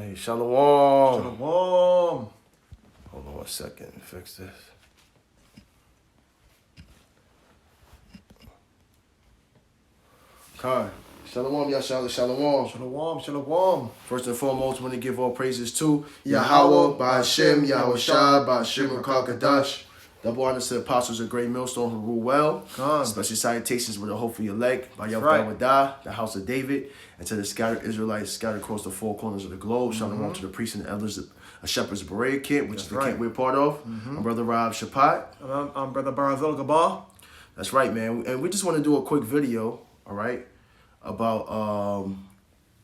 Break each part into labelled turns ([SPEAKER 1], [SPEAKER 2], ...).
[SPEAKER 1] Hey, Shalom.
[SPEAKER 2] Shalom.
[SPEAKER 1] Hold on 1 second. Fix this. Okay. Shalom, Yashala, Shalom.
[SPEAKER 2] Shalom. Shalom.
[SPEAKER 1] First and foremost, I want to give all praises to Yahweh, Ba'ashem, Yahweh Shah, Ba'ashem, Rakal Kadash. Double honors to the apostles of Great Millstone who rule well. Special salutations with the hope for your leg by Yahweh, the house of David, and to the scattered Israelites scattered across the four corners of the globe. Shalom to the priests and the elders of a Shepherd's Beret Kit, which is the kit we're part of. My brother Rob Shapat.
[SPEAKER 2] I'm Brother Barazil Gabal.
[SPEAKER 1] That's right, man. And we just want to do a quick video, all right, about,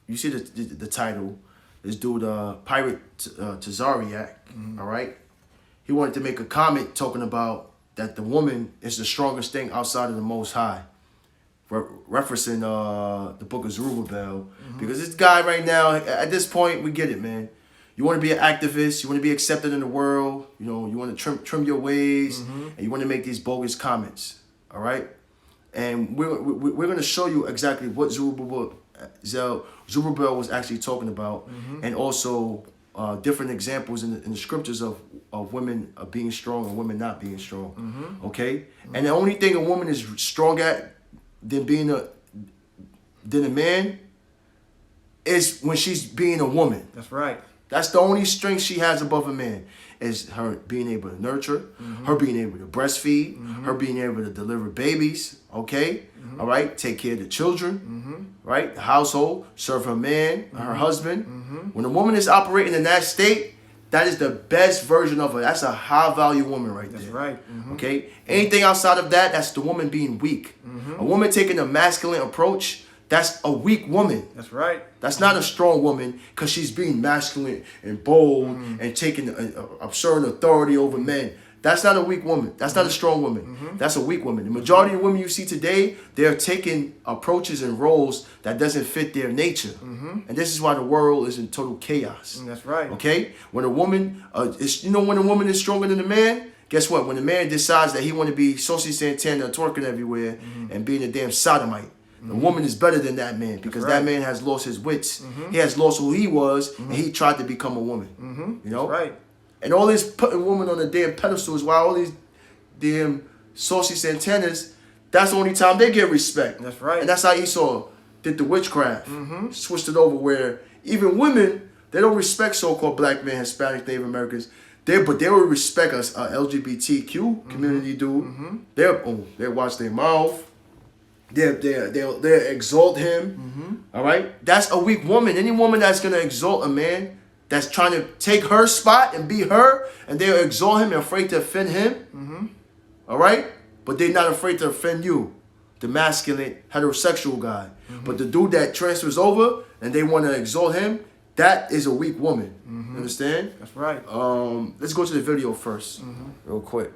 [SPEAKER 1] you see the title, this dude, Pirate Tazaryach, all right? He wanted to make a comment talking about that the woman is the strongest thing outside of the Most High, referencing the book of Zerubbabel. Because this guy right now, at this point, we get it, man. You want to be an activist, you want to be accepted in the world, you know, you want to trim your ways, and you want to make these bogus comments, all right? And we're going to show you exactly what Zerubbabel was actually talking about, and also different examples in the scriptures of women being strong and women not being strong. Okay? And the only thing a woman is strong at than a man is when she's being a woman.
[SPEAKER 2] That's right.
[SPEAKER 1] That's the only strength she has above a man, is her being able to nurture, her being able to breastfeed, her being able to deliver babies, okay? All right? Take care of the children, right? The household, serve her man, her husband. When a woman is operating in that state, that is the best version of her. That's a high-value woman right there.
[SPEAKER 2] That's right.
[SPEAKER 1] Okay? Anything outside of that, that's the woman being weak. A woman taking a masculine approach, that's a weak woman.
[SPEAKER 2] That's right.
[SPEAKER 1] That's not a strong woman because she's being masculine and bold and taking absurd authority over men. That's not a weak woman. That's not a strong woman. That's a weak woman. The majority of women you see today, they're taking approaches and roles that doesn't fit their nature. And this is why the world is in total chaos.
[SPEAKER 2] That's right.
[SPEAKER 1] Okay? When a woman, when a woman is stronger than a man, guess what? When a man decides that he want to be Saucy Santana twerking everywhere and being a damn sodomite, the woman is better than that man because that man has lost his wits. He has lost who he was, and he tried to become a woman. You know?
[SPEAKER 2] That's right.
[SPEAKER 1] And all this putting women on a damn pedestal is why all these damn Saucy Santanas, that's the only time they get respect.
[SPEAKER 2] That's right.
[SPEAKER 1] And that's how Esau did the witchcraft. Switched it over where even women, they don't respect so-called black men, Hispanic, Native Americans. But they will respect us, LGBTQ community, dude. They watch their mouth. They'll exalt him. All right? That's a weak woman. Any woman that's going to exalt a man that's trying to take her spot and be her, and they'll exalt him and afraid to offend him. All right? But they're not afraid to offend you, the masculine, heterosexual guy. But the dude that transfers over and they want to exalt him, that is a weak woman. You understand?
[SPEAKER 2] That's right.
[SPEAKER 1] Let's go to the video first, real quick.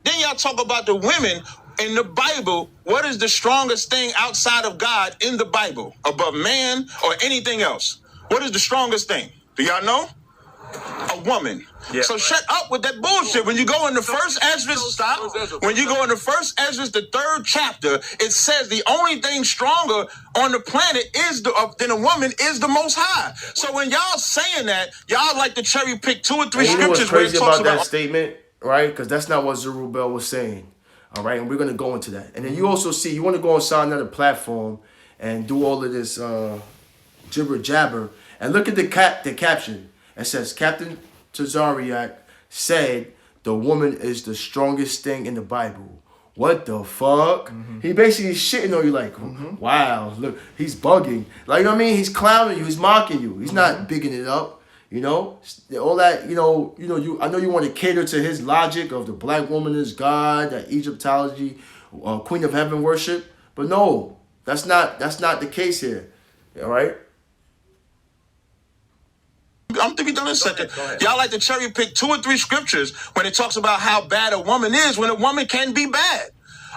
[SPEAKER 3] Then y'all talk about the women in the Bible. What is the strongest thing outside of God in the Bible above man or anything else? What is the strongest thing? Do y'all know? A woman. Yeah. So shut up with that bullshit. When you go in the first Ezra, stop. When you go in the first Ezra, the 3rd chapter, it says the only thing stronger on the planet than a woman is the Most High. So when y'all saying that, y'all like to cherry pick 2 or 3
[SPEAKER 1] scriptures. You know what's crazy about that statement? Right? Because that's not what Zerubbabel was saying. All right? And we're going to go into that. And then you also see, you want to go on another platform and do all of this jibber jabber. And look at the caption. It says, Captain Tazaryach said the woman is the strongest thing in the Bible. What the fuck? He basically shitting on you like, wow, look, he's bugging. Like, you know what I mean? He's clowning you. He's mocking you. He's not bigging it up. You know, all that, I know you want to cater to his logic of the black woman is God, that Egyptology, Queen of Heaven worship. But no, that's not the case here. All right?
[SPEAKER 3] I'm thinking done in a second. Y'all like to cherry pick 2 or 3 scriptures when it talks about how bad a woman is when a woman can be bad.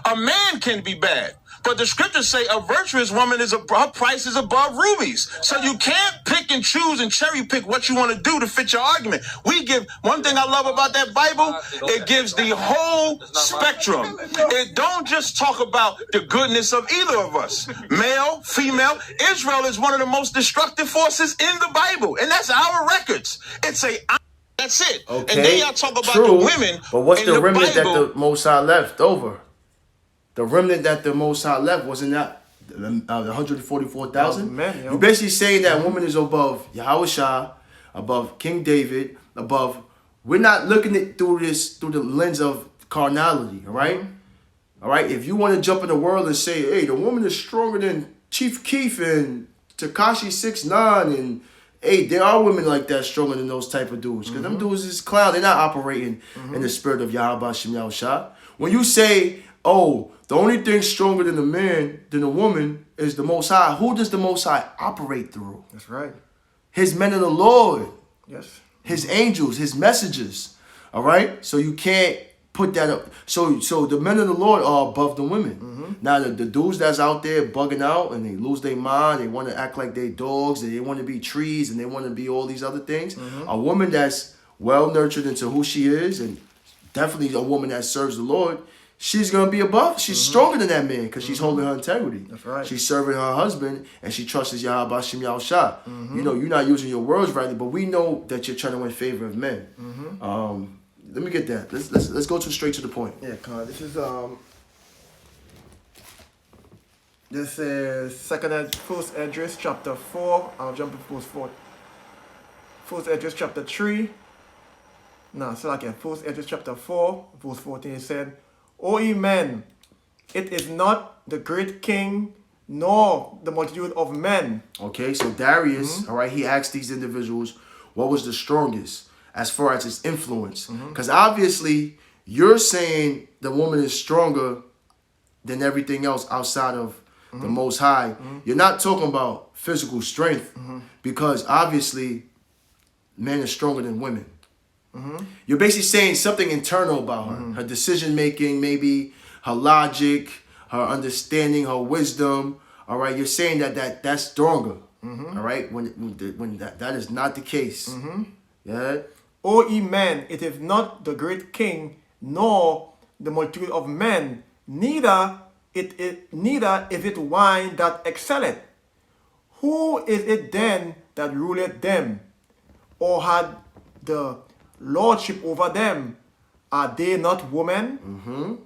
[SPEAKER 3] A man can be bad. But the scriptures say a virtuous woman her price is above rubies. So you can't pick and choose and cherry pick what you want to do to fit your argument. We give one thing I love about that Bible, it gives the whole spectrum. It don't just talk about the goodness of either of us, male, female. Israel is one of the most destructive forces in the Bible, and that's our records. That's it.
[SPEAKER 1] Okay,
[SPEAKER 3] and then y'all talk about
[SPEAKER 1] true,
[SPEAKER 3] the women.
[SPEAKER 1] but what's
[SPEAKER 3] in
[SPEAKER 1] the remnant
[SPEAKER 3] Bible,
[SPEAKER 1] that the Most High left over? The remnant that the Most High left wasn't that the 144,000?
[SPEAKER 2] Men, yo.
[SPEAKER 1] You're basically saying that woman is above Yahushua, above King David, above. We're not looking at through the lens of carnality, all right? All right. If you want to jump in the world and say, hey, the woman is stronger than Chief Keef and Tekashi 6ix9ine, and hey, there are women like that stronger than those type of dudes. Because them dudes is clown. They're not operating in the spirit of Yahweh Shem Yahushua. When you say, oh, the only thing stronger than a man, than a woman, is the Most High, who does the Most High operate through?
[SPEAKER 2] That's right.
[SPEAKER 1] His men of the Lord.
[SPEAKER 2] Yes.
[SPEAKER 1] His angels, his messengers. All right? So you can't put that up. So the men of the Lord are above the women. Now the dudes that's out there bugging out and they lose their mind, they want to act like they dogs, and they want to be trees, and they want to be all these other things. A woman that's well nurtured into who she is, and definitely a woman that serves the Lord, she's gonna be above. She's stronger than that man because she's holding her integrity.
[SPEAKER 2] That's right.
[SPEAKER 1] She's serving her husband and she trusts Yahweh Shem Yahushua. You know, you're not using your words rightly, but we know that you're trying to win favor of men. Let me get that. Let's go straight to the point.
[SPEAKER 2] Yeah, Con. This is First Esdras chapter 4. I'll jump to verse 4. First Esdras chapter 3. No, so again, First Esdras chapter 4, verse 14. It said, O ye men, it is not the great king nor the multitude of men.
[SPEAKER 1] Okay, so Darius, all right, he asked these individuals what was the strongest as far as his influence. Because obviously, you're saying the woman is stronger than everything else outside of the Most High. You're not talking about physical strength because obviously men are stronger than women. You're basically saying something internal about her. Her decision making, maybe her logic, her understanding, her wisdom. All right, you're saying that's stronger. All right, when that is not the case. Yeah.
[SPEAKER 2] O ye men, it is not the great king nor the multitude of men, neither is it wine that excelleth. Who is it then that ruleth them, or had the lordship over them? Are they not women?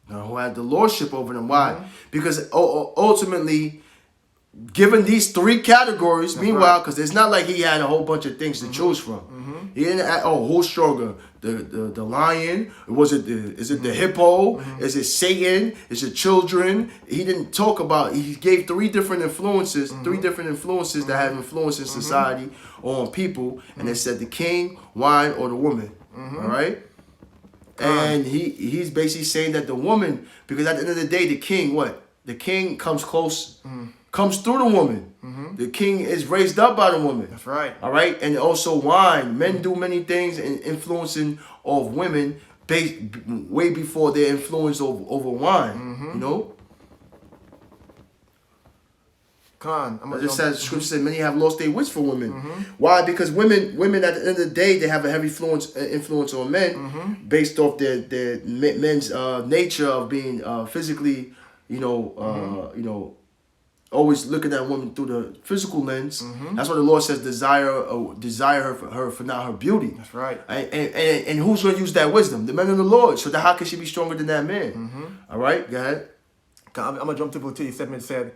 [SPEAKER 1] Now, who had the lordship over them? Why? Because ultimately, given these three categories, meanwhile, because it's not like he had a whole bunch of things to choose from. He didn't ask, who's stronger? The lion? Is it the hippo? Is it Satan? Is it children? He didn't talk about, he gave three different influences that have influence in society or on people, and they said the king, wine, or the woman. All right? And he's basically saying that the woman, because at the end of the day, the king, what? The king comes close, comes through the woman. The king is raised up by the woman.
[SPEAKER 2] That's right.
[SPEAKER 1] All right? And also wine. Men do many things in influencing of women way before their influence over wine. You know?
[SPEAKER 2] Con.
[SPEAKER 1] It says, scripture says many have lost their wits for women. Why? Because women at the end of the day, they have a heavy influence on men based off their men's nature of being physically, always looking at women through the physical lens. That's why the Lord says desire her for not her beauty.
[SPEAKER 2] That's right.
[SPEAKER 1] And who's going to use that wisdom? The men of the Lord. So how can she be stronger than that man? All right, go ahead.
[SPEAKER 2] I'm going to jump to verse 37.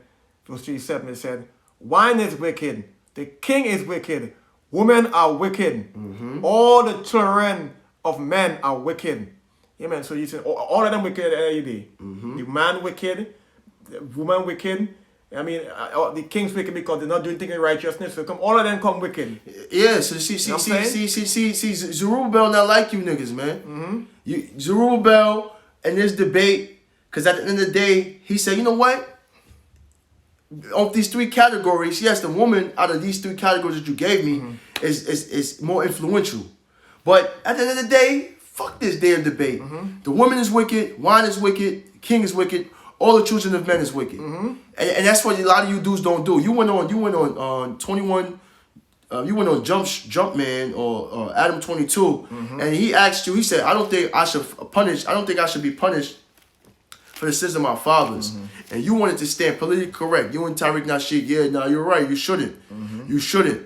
[SPEAKER 2] Verse 37, it said, wine is wicked, the king is wicked, women are wicked, all the children of men are wicked. Amen. So you say all of them wicked every day. The man wicked, the woman wicked. I mean, the king's wicked because they're not doing things in righteousness. So all of them come wicked.
[SPEAKER 1] Yeah. So see, Zerubbabel not like you niggas, man. Zerubbabel in this debate, because at the end of the day, he said, you know what? Of these three categories, yes, the woman out of these three categories that you gave me is more influential. But at the end of the day, fuck this damn debate. The woman is wicked, wine is wicked, king is wicked. all the children of men is wicked. And that's what a lot of you dudes don't do. You went on 21. You went on Jumpman or Adam 22, and he asked you. He said, "I don't think I should be punished for the sins of my fathers." And you wanted to stand politically correct. You and Tazaryach Nasheed, yeah, no, you're right. You shouldn't. You shouldn't.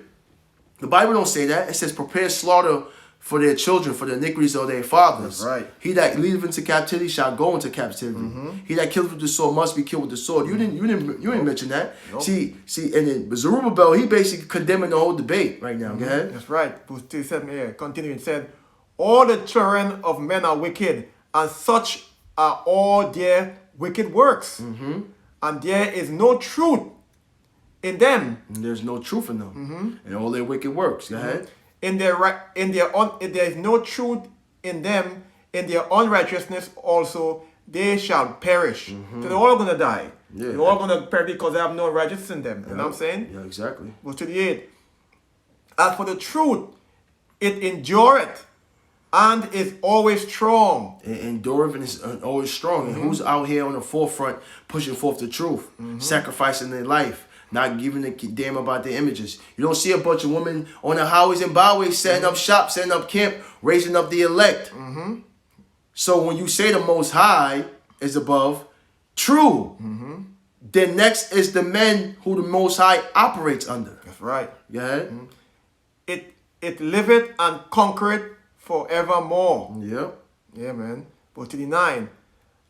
[SPEAKER 1] The Bible don't say that. It says, "Prepare slaughter for their children, for the iniquities of their fathers."
[SPEAKER 2] That's right.
[SPEAKER 1] He that leadeth into captivity shall go into captivity. He that killeth with the sword must be killed with the sword. You didn't mention that.
[SPEAKER 2] Nope.
[SPEAKER 1] See, and then Zerubbabel, he basically condemning the whole debate right now. Go ahead.
[SPEAKER 2] That's right. Verse 37 here, continuing, said, all the children of men are wicked, and such are all their wicked works. And there is no truth in them.
[SPEAKER 1] And there's no truth in them. And all their wicked works. Go ahead.
[SPEAKER 2] There is no truth in them. In their unrighteousness also they shall perish. So they're all going to die.
[SPEAKER 1] Yeah.
[SPEAKER 2] They're all going to perish because they have no righteousness in them. You know what I'm saying?
[SPEAKER 1] Yeah, exactly.
[SPEAKER 2] Verse 38. As for the truth, it endureth and is always strong.
[SPEAKER 1] And endureth and is always strong. And who's out here on the forefront pushing forth the truth, sacrificing their life, not giving a damn about their images? You don't see a bunch of women on the highways and byways setting up shop, setting up camp, raising up the elect. So when you say the Most High is above, true. Then next is the men who the Most High operates under.
[SPEAKER 2] That's right.
[SPEAKER 1] Go ahead.
[SPEAKER 2] It liveth and conquereth forevermore.
[SPEAKER 1] Yep.
[SPEAKER 2] Yeah, man. Verse 39.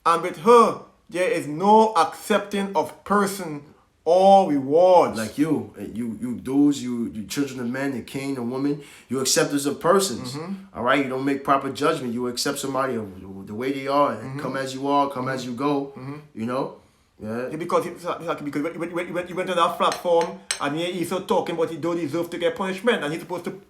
[SPEAKER 2] And with her there is no accepting of person or rewards.
[SPEAKER 1] Like you dudes, you children of men, the king, the woman, you acceptors of persons. All right, you don't make proper judgment. You accept somebody the way they are, and come as you are, come as you go. You know. Yeah.
[SPEAKER 2] Because he went on that platform and here Esau talking about he don't deserve to get punishment, and he's supposed to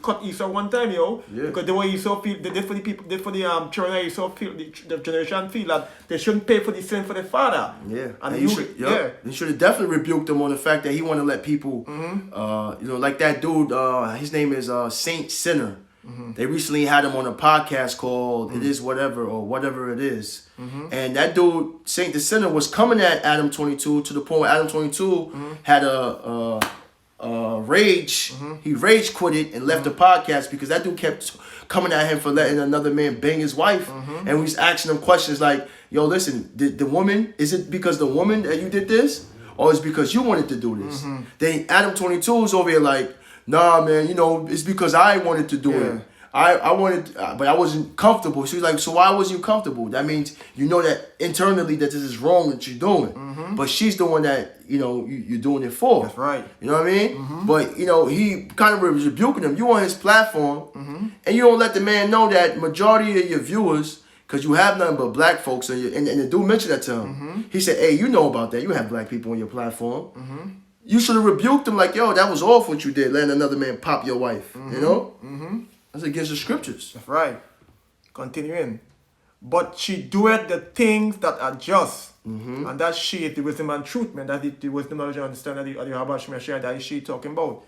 [SPEAKER 2] cut Esau one time, yo.
[SPEAKER 1] Yeah.
[SPEAKER 2] Because the way Esau feel, for the people, for the children of Esau feel, the generation feel that they shouldn't pay for the sin for their father.
[SPEAKER 1] Yeah.
[SPEAKER 2] And
[SPEAKER 1] you should have definitely rebuked him on the fact that he want to let people, like that dude. His name is Saint Sinner. They recently had him on a podcast called "It Is Whatever" or "Whatever It Is," and that dude Saint the Sinner was coming at Adam 22 to the point where Adam 22 had a rage. He rage quitted and left the podcast because that dude kept coming at him for letting another man bang his wife, and we was asking him questions like, "Yo, listen, the woman, is it because the woman that you did this, or is it because you wanted to do this?" Then Adam 22 is over here like, "Nah, man, it's because I wanted to do it. I wanted, but I wasn't comfortable." She was like, "So why wasn't you comfortable?" That means you know that internally that this is wrong that you're doing. But she's the one that, you're doing it for.
[SPEAKER 2] That's right.
[SPEAKER 1] You know what I mean? But, he kind of was rebuking him. You on his platform, and you don't let the man know that majority of your viewers, because you have nothing but black folks, and the dude mentioned that to him. He said, "Hey, you know about that. You have black people on your platform." You should have rebuked him like, "Yo, that was off what you did, letting another man pop your wife." You know? That's against the scriptures.
[SPEAKER 2] That's right. Continuing. But she doeth the things that are just. And that she is the wisdom and truth, man. That is the wisdom, knowledge, and understanding of the Habash Messiah. That is she talking about.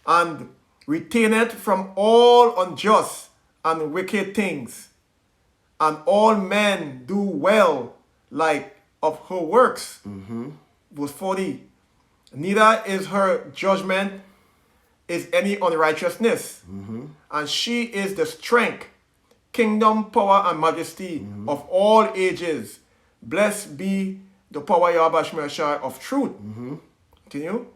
[SPEAKER 2] And retaineth from all unjust and wicked things. And all men do well like of her works. Verse 40. Neither is her judgment is any unrighteousness. And she is the strength, kingdom, power, and majesty of all ages. Blessed be the power Yahweh Shemashai of truth. Continue.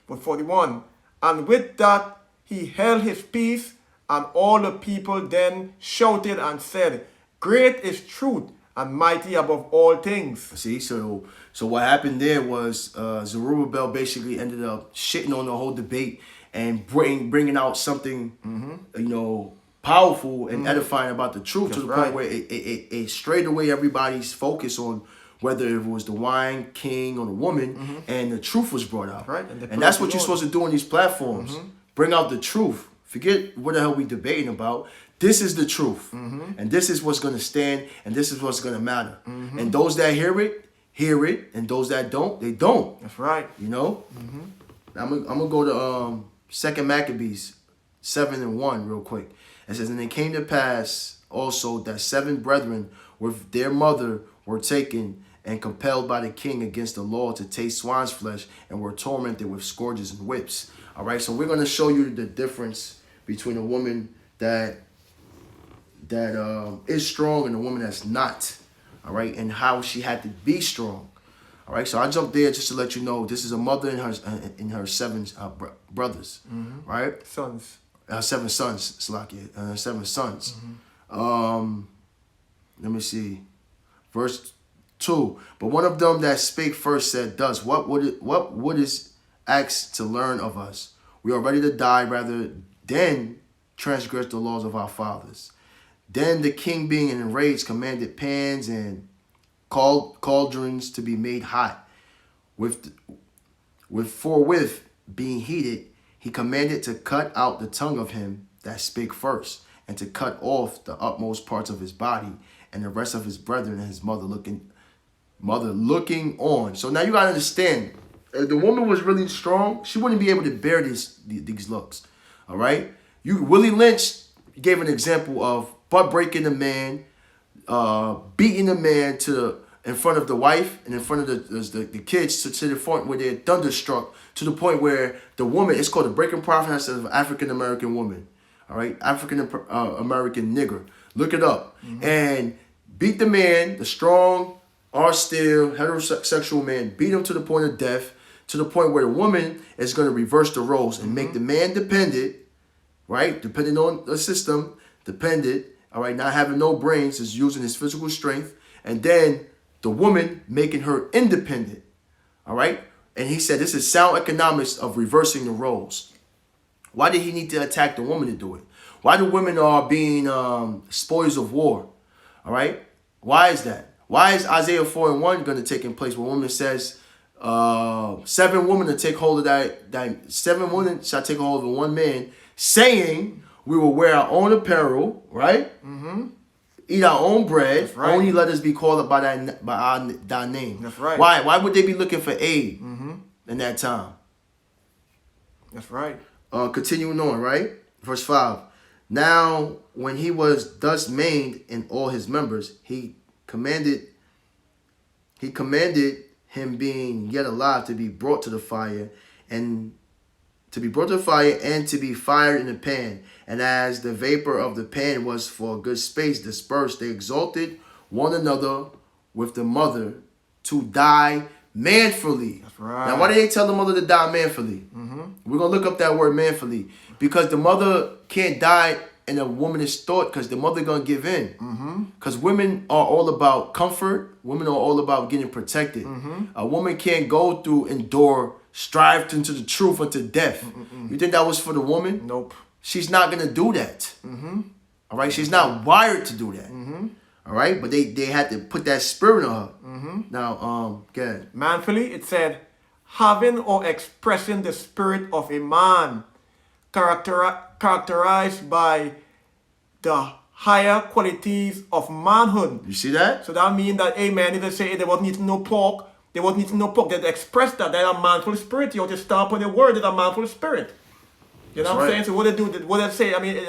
[SPEAKER 2] Verse 41. And with that he held his peace, and all the people then shouted and said, Great is truth, and mighty above all things.
[SPEAKER 1] See, so what happened there was Zerubbabel basically ended up shitting on the whole debate and bringing out something, powerful and edifying about the truth.
[SPEAKER 2] That's
[SPEAKER 1] to the
[SPEAKER 2] right.
[SPEAKER 1] point where it strayed away everybody's focus on whether it was the wine king or the woman, and the truth was brought out.
[SPEAKER 2] Right.
[SPEAKER 1] And that's what you're supposed to do on these platforms. Bring out the truth. Forget what the hell we debating about. This is the truth. And this is what's going to stand, and this is what's going to matter. And those that hear it, and those that don't, they don't.
[SPEAKER 2] That's right.
[SPEAKER 1] I'm going to go to 2 Maccabees 7:1 real quick. It says, And it came to pass also that 7 brethren with their mother were taken, and compelled by the king against the law to taste swine's flesh, and were tormented with scourges and whips. All right, so we're going to show you the difference between a woman that is strong and a woman that's not. All right, and how she had to be strong. All right, so I jumped there just to let you know this is a mother and her seven brothers, right?
[SPEAKER 2] Sons.
[SPEAKER 1] 7 sons, Slakia, 7 sons. Let me see. Verse 2. But one of them that spake first said, thus, what would is asked to learn of us? We are ready to die rather than transgress the laws of our fathers. Then the king, being enraged, commanded pans and cauldrons to be made hot. Forthwith being heated, he commanded to cut out the tongue of him that spake first, and to cut off the utmost parts of his body, and the rest of his brethren and his mother looking on. So now you gotta understand, if the woman was really strong, she wouldn't be able to bear these looks. All right, Willie Lynch gave an example of butt breaking the man, beating the man in front of the wife and in front of the kids to the point where they're thunderstruck, to the point where the woman, it's called the breaking process of African American woman. All right, African American nigger. Look it up. And beat the man, the strong, still heterosexual man, beat him to the point of death, to the point where the woman is going to reverse the roles and make the man dependent, right? Depending on the system, dependent, all right, not having no brains, is using his physical strength, and then the woman making her independent, all right? And he said this is sound economics of reversing the roles. Why did he need to attack the woman to do it? Why the women are being spoils of war, all right? Why is that? Why is Isaiah 4:1 going to take in place where woman says, 7 women to take hold of that 7 women shall take hold of one man, saying we will wear our own apparel, right? Eat our own bread.
[SPEAKER 2] Right.
[SPEAKER 1] Only let us be called by thy name.
[SPEAKER 2] That's right.
[SPEAKER 1] Why would they be looking for aid in that time?
[SPEAKER 2] That's right.
[SPEAKER 1] Continuing on, right? Verse 5. Now, when he was thus maimed in all his members, he commanded him, being yet alive, to be brought to the fire, and to be fired in the pan. And as the vapor of the pan was for a good space dispersed, they exalted one another with the mother to die manfully.
[SPEAKER 2] That's right.
[SPEAKER 1] Now, why did they tell the mother to die manfully? We're going to look up that word manfully, because the mother can't die in a womanish thought, because the mother going to give in. Because women are all about comfort. Women are all about getting protected. A woman can't go through, endure, strive into the truth unto death. You think that was for the woman?
[SPEAKER 2] Nope.
[SPEAKER 1] She's not going to do that. All right? She's not wired to do that. All right? But they had to put that spirit on her. Now, go ahead.
[SPEAKER 2] Manfully, it said, having or expressing the spirit of a man, characterized by the higher qualities of manhood.
[SPEAKER 1] You see that?
[SPEAKER 2] So that means that, amen, if they say they wasn't eating no pork, they express that. They're a manful spirit. You have to stamp on the word, they're a manful spirit. You know
[SPEAKER 1] That's
[SPEAKER 2] what I'm
[SPEAKER 1] right.
[SPEAKER 2] saying? So what they do, what they say, they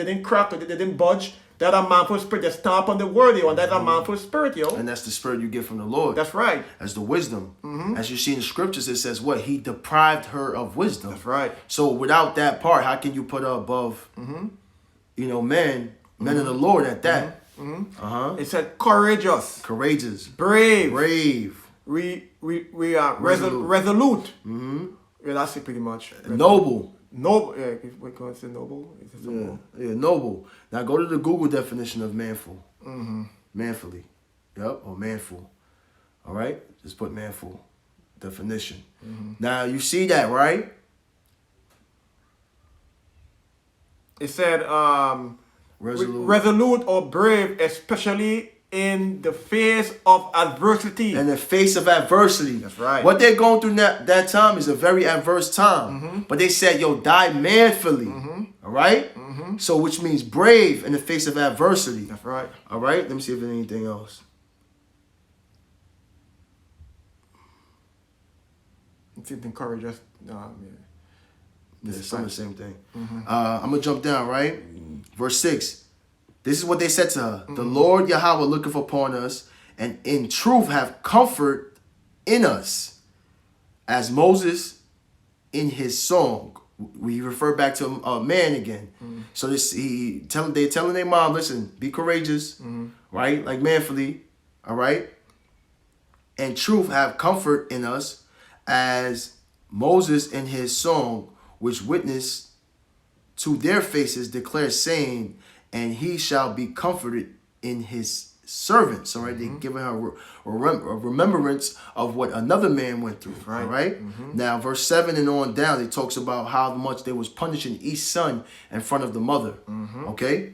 [SPEAKER 2] didn't crack, they didn't budge. They're a manful spirit. They stamp on the word, yo, and that's a manful spirit, yo.
[SPEAKER 1] And that's the spirit you get from the Lord.
[SPEAKER 2] That's right.
[SPEAKER 1] As the wisdom. As you see in the scriptures, it says what? He deprived her of wisdom.
[SPEAKER 2] That's right.
[SPEAKER 1] So without that part, how can you put her above, men of the Lord at that?
[SPEAKER 2] It said courageous,
[SPEAKER 1] Courageous.
[SPEAKER 2] brave, we are resolute. Yeah, that's it pretty much.
[SPEAKER 1] Noble.
[SPEAKER 2] Noble. Yeah, we can say noble. Is it noble?
[SPEAKER 1] Yeah, noble. Now go to the Google definition of manful. Manfully. Yep, or manful. All right? Just put manful definition. Now you see that, right?
[SPEAKER 2] It said
[SPEAKER 1] Resolute.
[SPEAKER 2] resolute or brave, especially in the face of adversity.
[SPEAKER 1] In the face of adversity.
[SPEAKER 2] That's right.
[SPEAKER 1] What they're going through that time is a very adverse time. But they said, yo, die manfully. All right? So which means brave in the face of adversity.
[SPEAKER 2] That's right.
[SPEAKER 1] All right? Let me see if there's anything else.
[SPEAKER 2] It's encourage us.
[SPEAKER 1] Yeah, it's some of the same thing. I'm going to jump down, right? Verse 6. This is what they said to her. The Lord Yahweh looketh upon us, and in truth have comfort in us, as Moses in his song. We refer back to a man again. So they're telling their mom, listen, be courageous, right? Like manfully, all right? And truth have comfort in us, as Moses in his song, which witnessed to their faces, declares, saying, and he shall be comforted in his servants. All right, they're giving her a remembrance of what another man went through.
[SPEAKER 2] Right.
[SPEAKER 1] All right. Now, verse 7 and on down, it talks about how much they was punishing each son in front of the mother. Okay,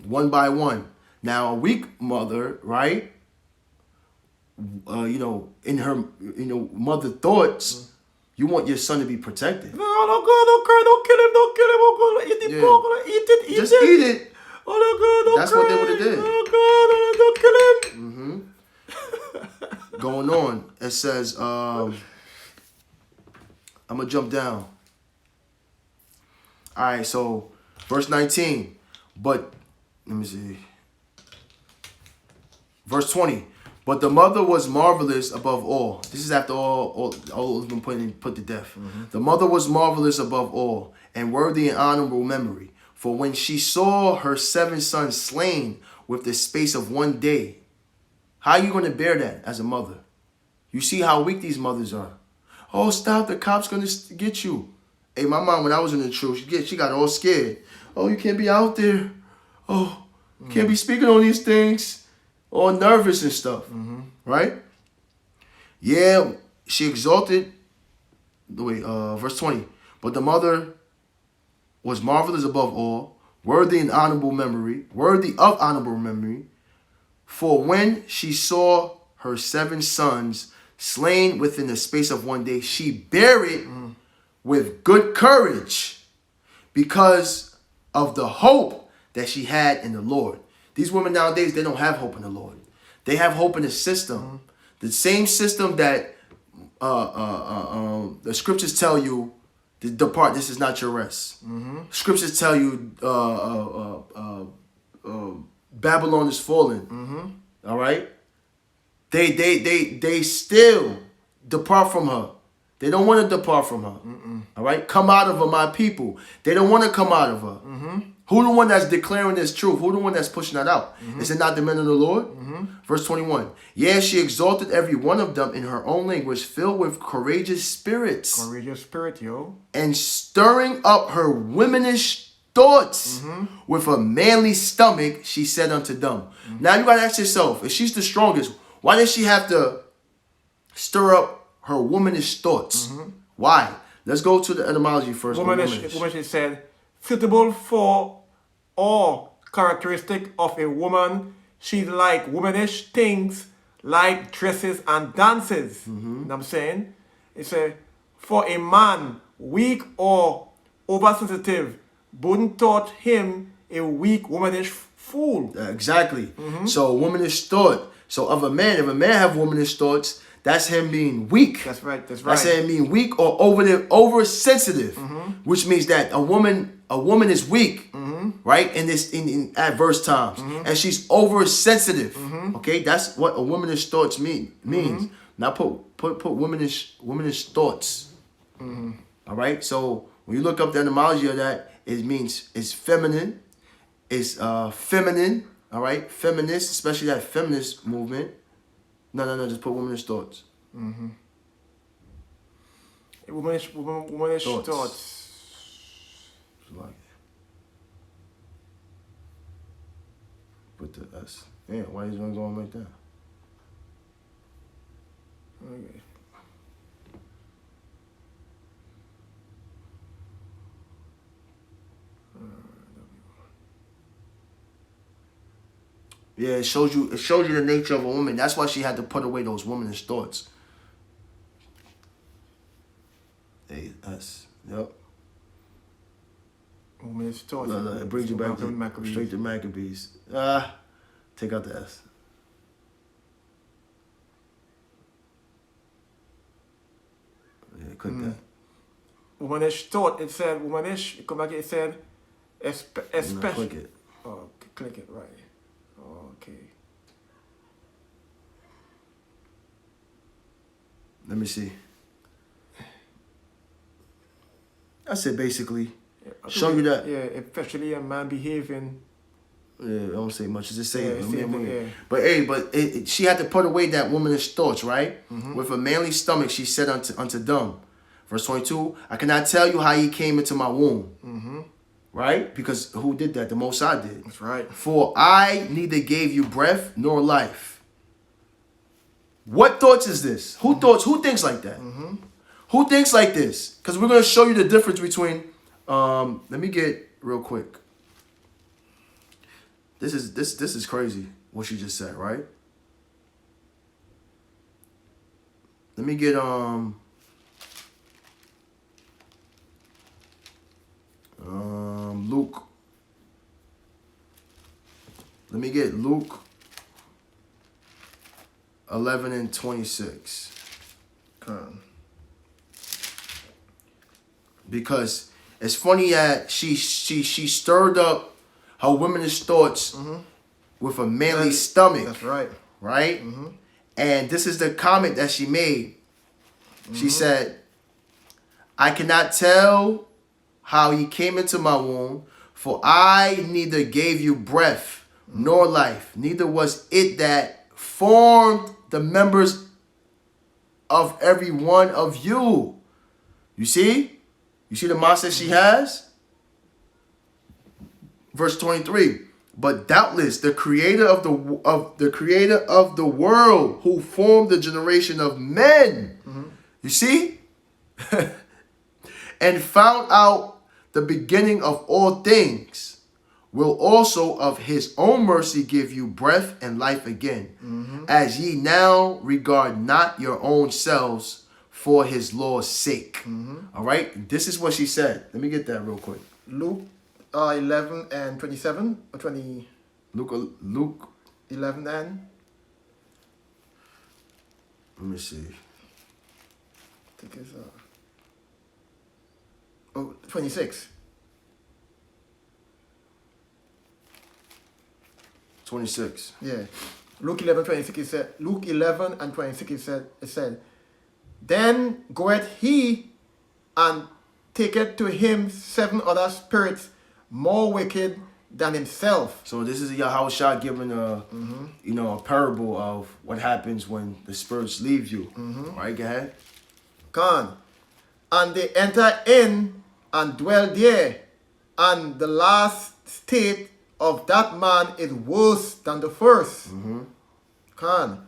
[SPEAKER 1] one by one. Now, a weak mother, right? In her, mother thoughts, you want your son to be protected.
[SPEAKER 2] No, don't go, don't cry, don't kill him, don't kill him. Oh, God, eat it, pork, eat it, eat
[SPEAKER 1] Just
[SPEAKER 2] it.
[SPEAKER 1] eat it.
[SPEAKER 2] Oh, no, God, don't
[SPEAKER 1] That's
[SPEAKER 2] cry.
[SPEAKER 1] what they would have did.
[SPEAKER 2] Oh, God, don't kill him.
[SPEAKER 1] Going on, it says, I'm gonna jump down. All right, so verse 19. But let me see. Verse 20. But the mother was marvelous above all. This is after all has been put to death. The mother was marvelous above all, and worthy and honorable memory. For when she saw her 7 sons slain with the space of one day, how are you going to bear that as a mother? You see how weak these mothers are. Oh, stop, the cop's going to get you. Hey, my mom, when I was in the truth, she got all scared. Oh, you can't be out there. Oh, you can't be speaking on these things. All nervous and stuff, right? Yeah, she exalted. Wait, verse 20. But the mother was marvelous above all, worthy of honorable memory. For when she saw her 7 sons slain within the space of one day, she bare it with good courage, because of the hope that she had in the Lord. These women nowadays, they don't have hope in the Lord. They have hope in the system. The same system that the scriptures tell you, depart, this is not your rest. Scriptures tell you Babylon is fallen. All right? They still depart from her. They don't want to depart from her. All right? Come out of her, my people. They don't want to come out of her. Who the one that's declaring this truth? Who the one that's pushing that out? Is it not the men of the Lord? Verse 21. Yeah, she exalted every one of them in her own language, filled with courageous spirits.
[SPEAKER 2] Courageous spirit, yo.
[SPEAKER 1] And stirring up her womanish thoughts with a manly stomach, she said unto them. Now you got to ask yourself, if she's the strongest, why does she have to stir up her womanish thoughts? Why? Let's go to the etymology first.
[SPEAKER 2] Womanish said, suitable for all characteristic of a woman. She like womanish things, like dresses and dances. You know what I'm saying? It said, for a man weak or oversensitive, wouldn't taught him a weak womanish fool.
[SPEAKER 1] Exactly. So womanish thought. So if a man have womanish thoughts, that's him being weak.
[SPEAKER 2] That's right.
[SPEAKER 1] That's him being weak or oversensitive, which means that a woman is weak, right? In adverse times, and she's oversensitive. Okay, that's what a womanish thoughts means. Now put womanish thoughts. All right. So when you look up the etymology of that, it means it's feminine. It's feminine. All right, feminist, especially that feminist movement. No, just put womanish thoughts.
[SPEAKER 2] Womanish thoughts.
[SPEAKER 1] Put the S. Yeah, why is one going like that?
[SPEAKER 2] Okay.
[SPEAKER 1] Yeah, it shows you the nature of a woman. That's why she had to put away those womanish thoughts. A-S. Yep.
[SPEAKER 2] Womanish thoughts.
[SPEAKER 1] No, it brings you back straight to Maccabees. Take out the S. Yeah, click that.
[SPEAKER 2] Womanish thought. It said womanish. Come back. It said,
[SPEAKER 1] Click it.
[SPEAKER 2] Oh, okay. Click it right. Okay.
[SPEAKER 1] Let me see. I said basically, show you that.
[SPEAKER 2] Yeah, especially a man behaving.
[SPEAKER 1] Yeah, I don't say much. Just say
[SPEAKER 2] Yeah,
[SPEAKER 1] it.
[SPEAKER 2] same thing, yeah.
[SPEAKER 1] But hey, she had to put away that womanish thoughts, right? With a manly stomach, she said unto them, verse 22, I cannot tell you how ye came into my womb. Right? Because who did that? The Most High did.
[SPEAKER 2] That's right.
[SPEAKER 1] For I neither gave you breath nor life. What thoughts is this? Who thinks like that? Who thinks like this? Because we're going to show you the difference between, let me get real quick. This is crazy what she just said, right? Let me get Luke. Let me get Luke 11 and 26. Because it's funny that she stirred up her womanish thoughts with a manly stomach.
[SPEAKER 2] That's right.
[SPEAKER 1] Right? And this is the comment that she made. She said, I cannot tell how he came into my womb, for I neither gave you breath nor life, neither was it that formed the members of every one of you. You see? You see the mindset she has? Verse 23. But doubtless the creator of the world who formed the generation of men. You see? And found out the beginning of all things, will also of his own mercy give you breath and life again, as ye now regard not your own selves for his law's sake. All right? This is what she said. Let me get that real quick.
[SPEAKER 2] Luke 11 and 27 or 20.
[SPEAKER 1] Luke
[SPEAKER 2] 11 and.
[SPEAKER 1] Let me see.
[SPEAKER 2] I think it's 26.
[SPEAKER 1] 26.
[SPEAKER 2] Yeah. Luke 11, 26, it said, Luke 11 and 26, it said, then goeth he and taketh to him 7 other spirits more wicked than himself.
[SPEAKER 1] So this is Yahushua giving a a parable of what happens when the spirits leave you. Right, go ahead.
[SPEAKER 2] Gone. And they enter in and dwell there, and the last state of that man is worse than the first. Can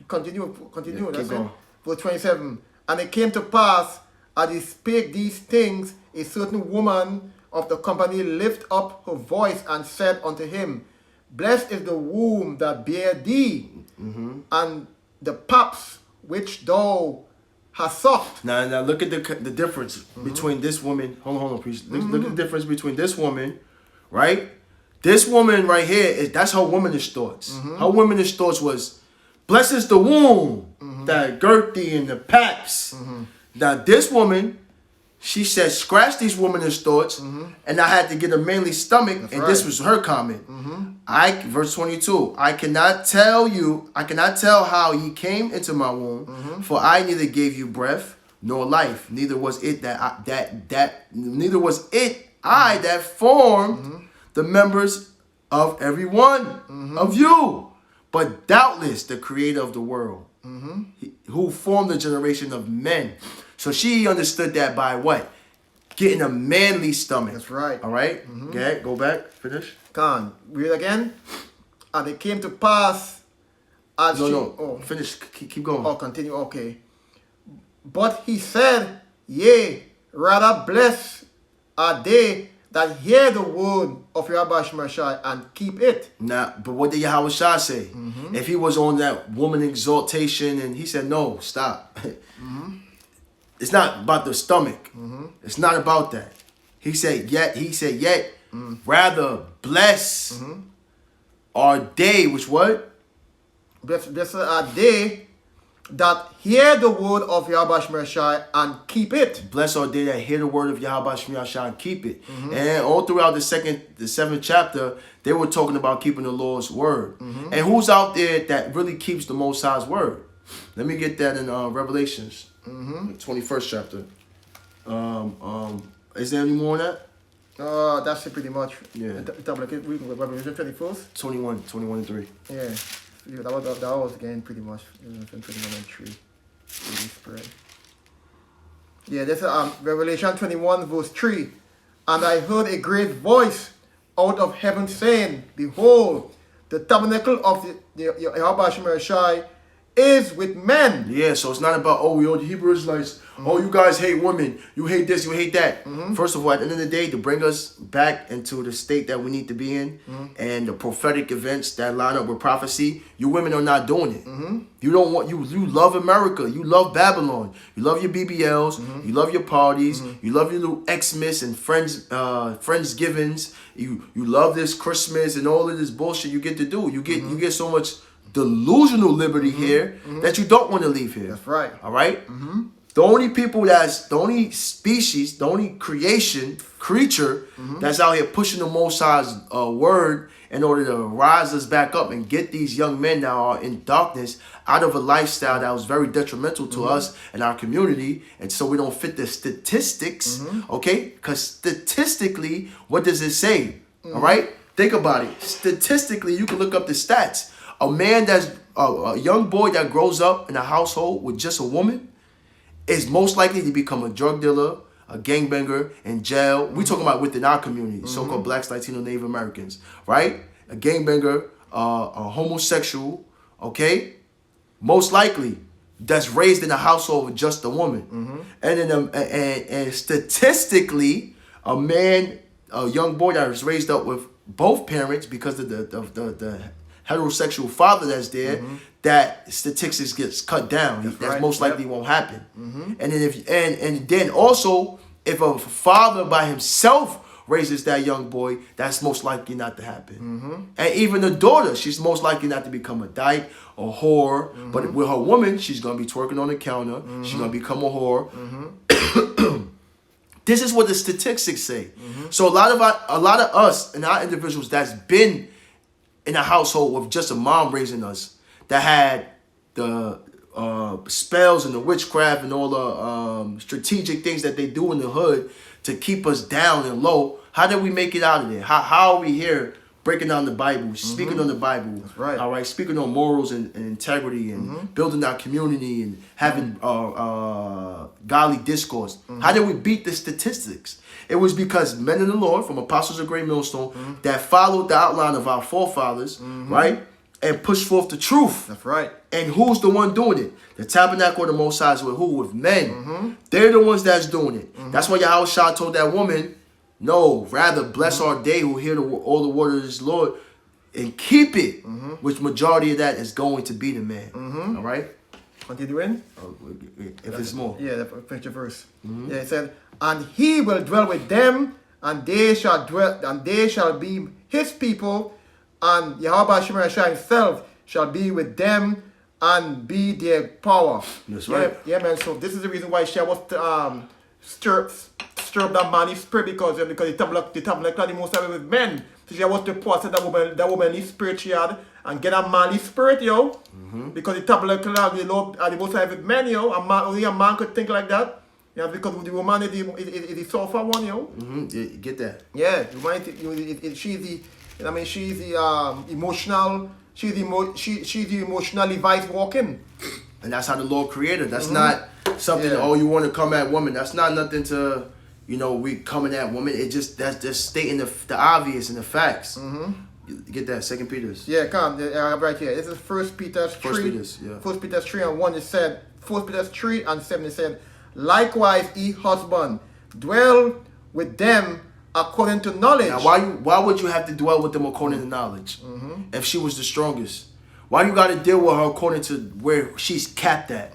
[SPEAKER 2] continue.
[SPEAKER 1] Yeah,
[SPEAKER 2] That's
[SPEAKER 1] keep
[SPEAKER 2] it.
[SPEAKER 1] going.
[SPEAKER 2] Verse 27. And it came to pass, as he spake these things, a certain woman of the company lift up her voice and said unto him, Blessed is the womb that bare thee, and the paps which thou hast sucked.
[SPEAKER 1] Now look at the difference between this woman. Hold on, please. Look at the difference between this woman, right? This woman right here, that's her womanish thoughts. Her womanish thoughts was, blessed is the womb that girt thee and the paps. Now this woman, she said, scratch these womanish thoughts, and I had to get a manly stomach,
[SPEAKER 2] That's
[SPEAKER 1] and
[SPEAKER 2] right.
[SPEAKER 1] this was her comment. Verse 22, I cannot tell how ye came into my womb, for I neither gave you breath nor life, neither was it I that formed the members of every one of you, but doubtless the creator of the world, who formed the generation of men. So she understood that by what? Getting a manly stomach.
[SPEAKER 2] That's right.
[SPEAKER 1] All right? Okay, go back. Finish.
[SPEAKER 2] Can read again. And it came to pass as
[SPEAKER 1] Finish. Keep going.
[SPEAKER 2] Oh, continue. Okay. But he said, Yea, rather blessed are they that hear the word of Yahweh Shemashai and keep it.
[SPEAKER 1] Now, but what did Yahushua say? If he was on that woman exaltation and he said, no, stop. It's not about the stomach. It's not about that. He said, yet, rather blessed are they, which what?
[SPEAKER 2] Blessed are they that hear the word of Yahweh Shemashai and keep it.
[SPEAKER 1] Blessed are they that hear the word of Yahweh Shemashai and keep it. And all throughout the 7th chapter, they were talking about keeping the Lord's word. And who's out there that really keeps the Most High's word? Let me get that in Revelations, the 21st chapter. Is there any more on that?
[SPEAKER 2] That's it pretty much.
[SPEAKER 1] Yeah.
[SPEAKER 2] Revelation 21st.
[SPEAKER 1] 21 and 3.
[SPEAKER 2] Yeah. Yeah, that was again pretty much 21 and 3. Really spread. Yeah, this is Revelation 21 verse 3. And I heard a great voice out of heaven saying, Behold, the tabernacle of the Yahweh Shemashai is with men.
[SPEAKER 1] Yeah, so it's not about, oh, yo, the Hebrew Israelites, oh, you guys hate women, you hate this, you hate that. First of all, at the end of the day, to bring us back into the state that we need to be in, and the prophetic events that line up with prophecy, you women are not doing it. You don't want, you love America, you love Babylon, you love your BBLs, you love your parties, you love your little Xmas and Friendsgivings, you love this Christmas and all of this bullshit you get to do. You get so much delusional liberty here that you don't want to leave here.
[SPEAKER 2] That's right.
[SPEAKER 1] All right? The only people the only species, the only creature that's out here pushing the Most High's word in order to rise us back up and get these young men that are in darkness out of a lifestyle that was very detrimental to us and our community, and so we don't fit the statistics, okay? Because statistically, what does it say? All right? Think about it. Statistically, you can look up the stats. A man that's a young boy that grows up in a household with just a woman is most likely to become a drug dealer, a gangbanger, in jail. We talking about within our community, so-called Blacks, Latino, Native Americans, right? A gangbanger, a homosexual, okay? Most likely, that's raised in a household with just a woman. And then, and statistically, a young boy that was raised up with both parents because of the heterosexual father that's there, that statistics gets cut down. That's most likely won't happen. And then and then also, if a father by himself raises that young boy, that's most likely not to happen. And even the daughter, she's most likely not to become a dyke or whore. But with her woman, she's gonna be twerking on the counter. She's gonna become a whore. This is what the statistics say. So a lot of us and our individuals that's been in a household with just a mom raising us, that had the spells and the witchcraft and all the strategic things that they do in the hood to keep us down and low. How did we make it out of there? How are we here breaking down the Bible, speaking on the Bible?
[SPEAKER 2] That's right.
[SPEAKER 1] All right, speaking on morals and integrity and building our community and having godly discourse. How did we beat the statistics? It was because men in the Lord, from apostles of Great Millstone, that followed the outline of our forefathers, right? And pushed forth the truth.
[SPEAKER 2] That's right.
[SPEAKER 1] And who's the one doing it? The tabernacle of the Most High is with who? With men. They're the ones that's doing it. That's why Yahushua told that woman, no, rather bless are they who hear all the word of this Lord and keep it, which majority of that is going to be the man. All right?
[SPEAKER 2] Continuing?
[SPEAKER 1] If it's more.
[SPEAKER 2] Yeah, the picture verse. Yeah, it said, and he will dwell with them, and they shall be his people, and Yahweh Shemashai himself shall be with them and be their power.
[SPEAKER 1] That's right.
[SPEAKER 2] Yeah, man. So this is the reason why she was stir up that manly spirit, because the tabernacle the most with men. So she was to pour that womanly spirit she had and get a manly spirit, yo. Because the tabernacle the most with men, yo. Only a man could think like that. Yeah, because the woman is the softer one, yo.
[SPEAKER 1] Yeah, get that.
[SPEAKER 2] Yeah, the woman she's the. I mean, she's the emotional. She's the emotionally vice walking.
[SPEAKER 1] And that's how the Lord created. That's not something. Oh, you want to come at woman? That's not nothing to, we coming at woman. That's just stating the obvious and the facts. You get that? 2 Peter's.
[SPEAKER 2] Yeah, come right here. This is 1 Peter's 3.
[SPEAKER 1] 1 Peter's, yeah.
[SPEAKER 2] 1 Peter's 3 and 1. It said 1 Peter's 3 and 7. It said, likewise, ye husband, dwell with them according to knowledge.
[SPEAKER 1] Now, why would you have to dwell with them according to knowledge? If she was the strongest, why you got to deal with her according to where she's capped at?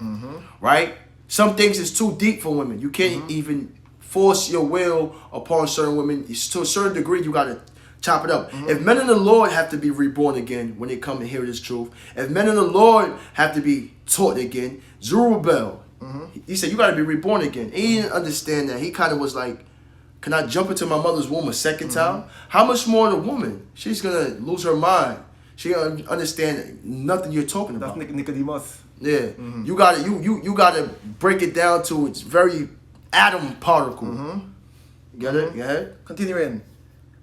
[SPEAKER 1] Right? Some things is too deep for women. You can't even force your will upon certain women. To a certain degree, you got to chop it up. If men in the Lord have to be reborn again when they come and hear this truth, if men in the Lord have to be taught again, Zerubbabel, he said, you got to be reborn again. He didn't understand that. He kind of was like, can I jump into my mother's womb a second time? How much more the woman? She's going to lose her mind. She don't understand nothing you're talking about.
[SPEAKER 2] That's Nicodemus.
[SPEAKER 1] Yeah, you gotta break it down to its very atom particle. Get it? Go ahead.
[SPEAKER 2] Continuing.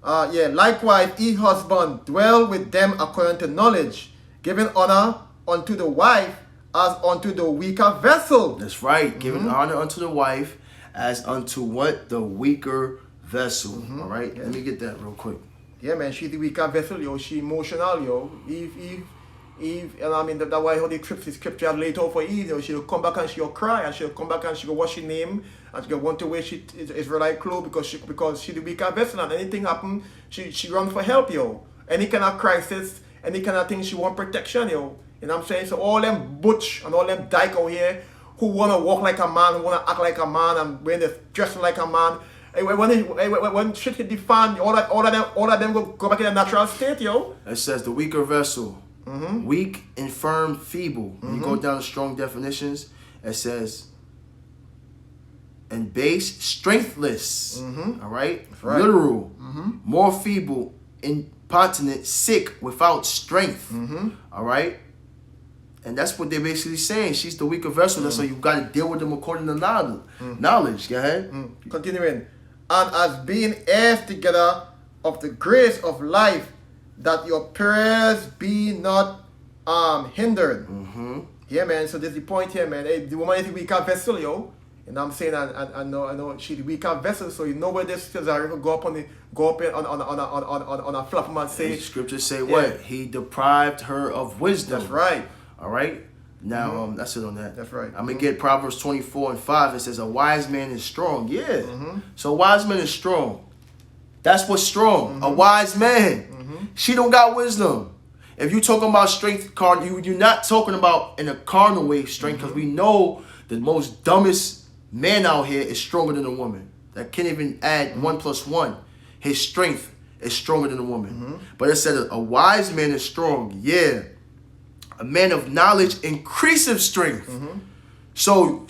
[SPEAKER 2] Likewise, ye husband, dwell with them according to knowledge, giving honor unto the wife as unto the weaker vessel.
[SPEAKER 1] That's right. Giving honor unto the wife as unto what? The weaker vessel. All right. Let me get that real quick.
[SPEAKER 2] Yeah, man, she's the weaker vessel, yo. She emotional, yo. Eve, and I mean, that's why how the scripture have laid out for Eve, yo. She'll come back and she'll cry, and she'll come back and she'll wash her name, and she'll want to wear she Israelite clothes because she the weaker vessel, and anything happen, she runs for help, yo. Any kind of crisis, any kind of thing, she want protection, yo. You know what I'm saying? So all them butch and all them dyke out here who wanna walk like a man, who wanna act like a man, and when they're dressing like a man. When shit hit the fan, all of them go back in a natural state, yo.
[SPEAKER 1] It says the weaker vessel, weak, infirm, feeble. When you go down to strong definitions, it says, and base, strengthless. All right,
[SPEAKER 2] right.
[SPEAKER 1] Literal, more feeble, incontinent, sick, without strength. All right. And that's what they're basically saying. She's the weaker vessel. That's why you got to deal with them according to knowledge. Go ahead.
[SPEAKER 2] Continuing. And as being heirs together of the grace of life, that your prayers be not hindered. Yeah, man. So there's the point here, man. Hey, the woman is the weaker vessel, yo. You know what I'm saying? I know she's the weaker vessel. So you know where this Tazaryach will go up on a platform and say.
[SPEAKER 1] The scriptures say what? He deprived her of wisdom.
[SPEAKER 2] That's right.
[SPEAKER 1] All right. Now that's it on that.
[SPEAKER 2] That's right.
[SPEAKER 1] I'm gonna get Proverbs 24:5. It says a wise man is strong. Yeah. So a wise man is strong. That's what's strong. A wise man. She don't got wisdom. If you talking about strength, you're not talking about in a carnal way strength, because we know the most dumbest man out here is stronger than a woman. That can't even add 1 + 1. His strength is stronger than a woman. But it said a wise man is strong. Yeah. A man of knowledge increases strength. So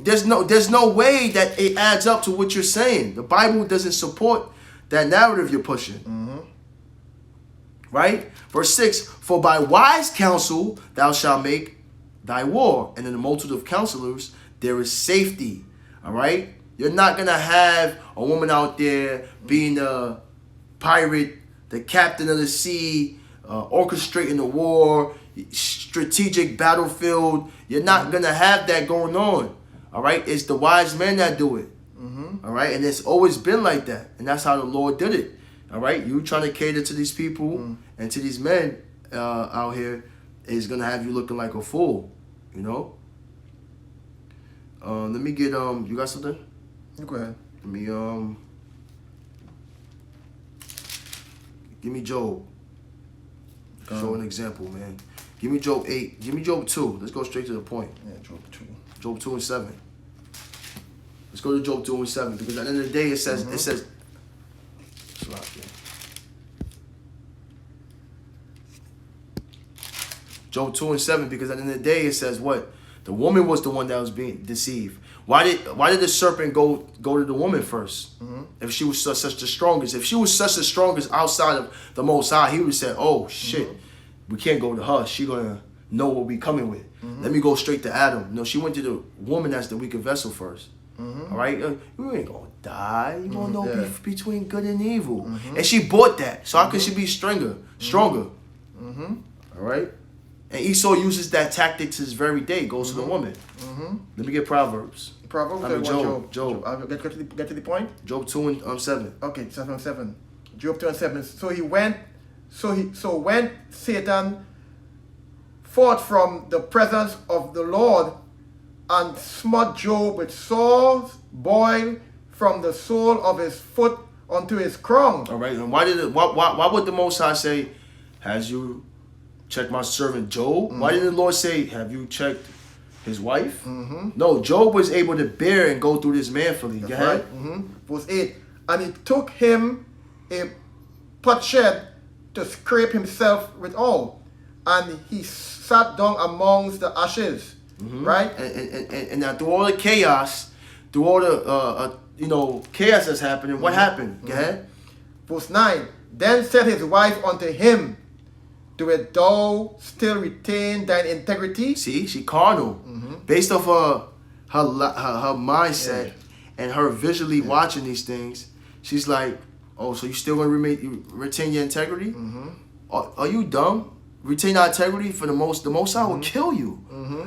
[SPEAKER 1] there's no way that it adds up to what you're saying. The Bible doesn't support that narrative you're pushing. Right? Verse 6, for by wise counsel thou shalt make thy war, and in the multitude of counselors there is safety. All right? You're not going to have a woman out there being a pirate, the captain of the sea, orchestrating the war, strategic battlefield. You're not going to have that going on. All right? It's the wise men that do it. All right? And it's always been like that. And that's how the Lord did it. All right? You trying to cater to these people and to these men out here is going to have you looking like a fool. You know? Let me get, you got something?
[SPEAKER 2] You go ahead.
[SPEAKER 1] Let me, give me Job. Show an example, man. Give me Job 8. Give me Job 2. Let's go straight to the point.
[SPEAKER 2] Yeah, Job 2.
[SPEAKER 1] Job 2 and 7. Let's go to Job 2 and 7, because at the end of the day it says Job 2 and 7, because at the end of the day it says what? The woman was the one that was being deceived. Why did the serpent go to the woman first? If she was such the strongest. If she was such the strongest outside of the Most High, he would have said, oh shit, we can't go to her. She gonna know what we coming with. Let me go straight to Adam. No, she went to the woman that's the weaker vessel first. All right? You ain't gonna die. You gonna know between good and evil. And she bought that. So how could she be stronger? All right? And Esau uses that tactic to this very day. Goes to the woman. Let me get Proverbs. Job.
[SPEAKER 2] Get to the point.
[SPEAKER 1] Job 2 and 7.
[SPEAKER 2] Okay, 7. Job 2 and 7. So went Satan forth from the presence of the Lord, and smote Job with sores boiled from the sole of his foot unto his crown.
[SPEAKER 1] All right. And why would the Most High say, has you checked my servant Job? Why didn't the Lord say, have you checked his wife? No, Job was able to bear and go through this manfully.
[SPEAKER 2] That's right. Verse 8. And it took him a potsherd to scrape himself withal, and he sat down amongst the ashes. Right?
[SPEAKER 1] And now through all the chaos, through all the chaos that's happening, what happened? Go ahead.
[SPEAKER 2] Verse 9. Then said his wife unto him, doest thou still retain thine integrity?
[SPEAKER 1] See, she carnal. Based off her mindset and her visually watching these things, she's like, oh, so you still gonna retain your integrity? Are you dumb? Retain our integrity for the Most High will kill you.